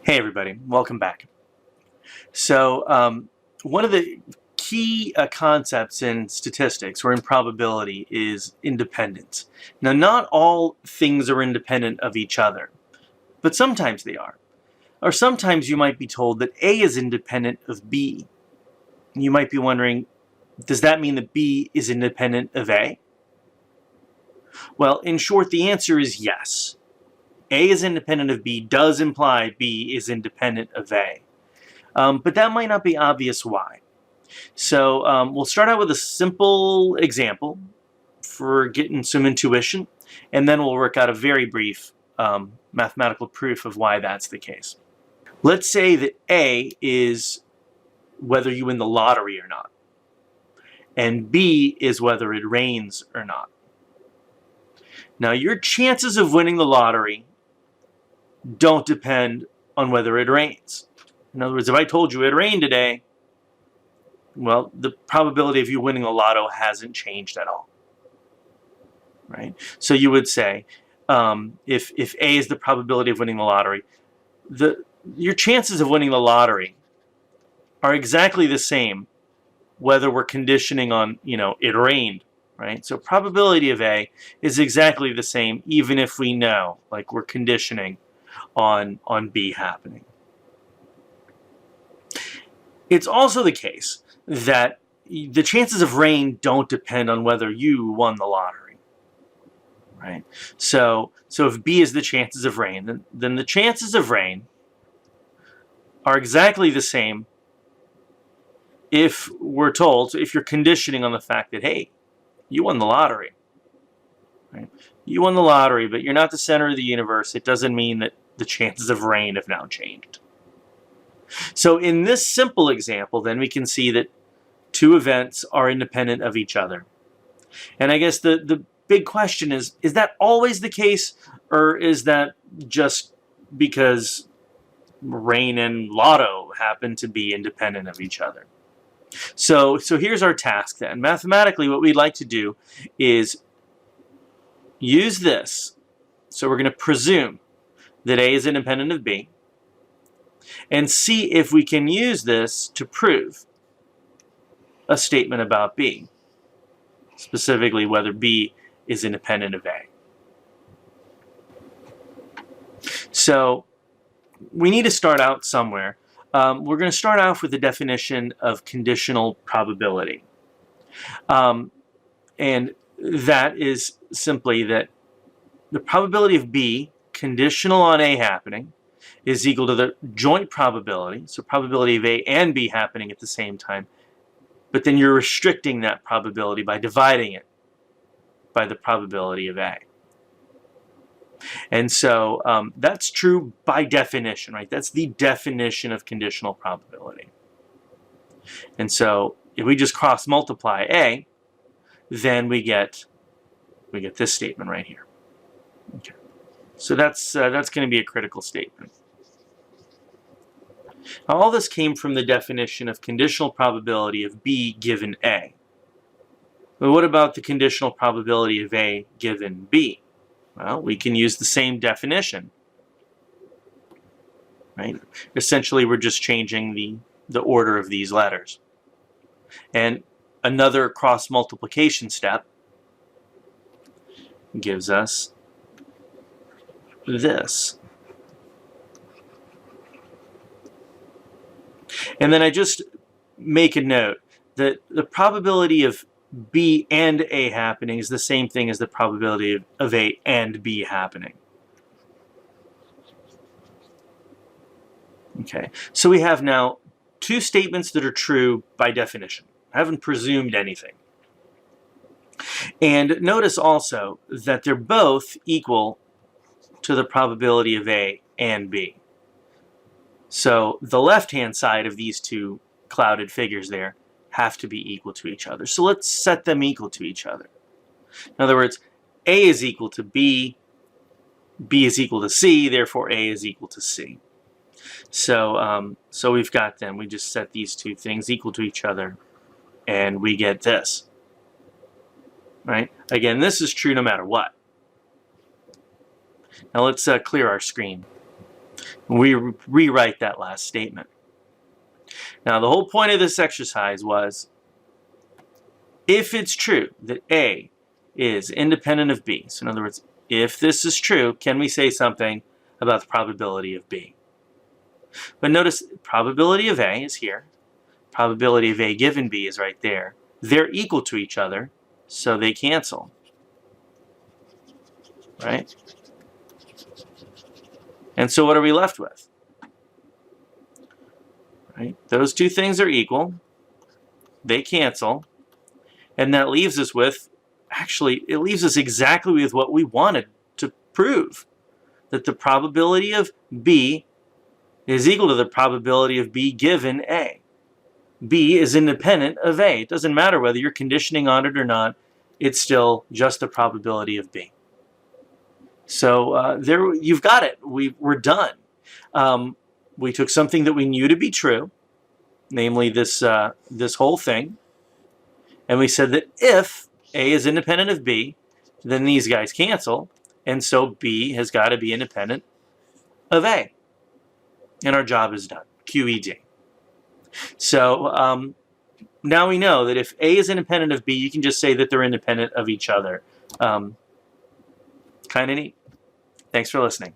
Hey everybody, welcome back. So one of the key concepts in statistics or in probability is independence. Now, not all things are independent of each other, but sometimes they are. Or sometimes you might be told that A is independent of B. You might be wondering, does that mean that B is independent of A? Well, in short, the answer is yes. A is independent of B does imply B is independent of A. But that might not be obvious why. So we'll start out with a simple example for getting some intuition, and then we'll work out a very brief mathematical proof of why that's the case. Let's say that A is whether you win the lottery or not, and B is whether it rains or not. Now, your chances of winning the lottery don't depend on whether it rains. In other words, if I told you it rained today, well, the probability of you winning the lotto hasn't changed at all, right? So you would say, if A is the probability of winning the lottery, your chances of winning the lottery are exactly the same whether we're conditioning on, it rained, right? So probability of A is exactly the same even if we know, like we're conditioning on B happening. It's also the case that the chances of rain don't depend on whether you won the lottery, right? So if B is the chances of rain, then the chances of rain are exactly the same if we're told, if you're conditioning on the fact that, hey, you won the lottery, right? You won the lottery, but you're not the center of the universe. It doesn't mean that the chances of rain have now changed. So in this simple example, then we can see that two events are independent of each other. And I guess the big question is that always the case, or is that just because rain and lotto happen to be independent of each other? So here's our task then. Mathematically, what we'd like to do is use this. So we're going to presume that A is independent of B, and see if we can use this to prove a statement about B, specifically whether B is independent of A. So we need to start out somewhere. We're going to start off with the definition of conditional probability. And that is simply that the probability of B conditional on A happening is equal to the joint probability, so probability of A and B happening at the same time, but then you're restricting that probability by dividing it by the probability of A. And so that's true by definition, right? That's the definition of conditional probability. And so if we just cross multiply A, then we get this statement right here. Okay. So that's going to be a critical statement. Now, all this came from the definition of conditional probability of B given A. But what about the conditional probability of A given B? Well, we can use the same definition, right? Essentially, we're just changing the order of these letters. And another cross multiplication step gives us this. And then I just make a note that the probability of B and A happening is the same thing as the probability of A and B happening. Okay, so we have now two statements that are true by definition. I haven't presumed anything. And notice also that they're both equal to the probability of A and B. So the left-hand side of these two clouded figures there have to be equal to each other. So let's set them equal to each other. In other words, A is equal to B, B is equal to C, therefore A is equal to C. So we've got them. We just set these two things equal to each other, and we get this. Right? Again, this is true no matter what. Now let's clear our screen. We rewrite that last statement. Now, the whole point of this exercise was, if it's true that A is independent of B, so in other words, if this is true, can we say something about the probability of B? But notice, probability of A is here. Probability of A given B is right there. They're equal to each other, so they cancel. Right? And so what are we left with? Right? Those two things are equal. They cancel. And that leaves us with, actually, it leaves us exactly with what we wanted to prove. That the probability of B is equal to the probability of B given A. B is independent of A. It doesn't matter whether you're conditioning on it or not. It's still just the probability of B. So there, you've got it. We're done. We took something that we knew to be true, namely this whole thing, and we said that if A is independent of B, then these guys cancel, and so B has got to be independent of A. And our job is done. QED. So now we know that if A is independent of B, you can just say that they're independent of each other. Kind of neat. Thanks for listening.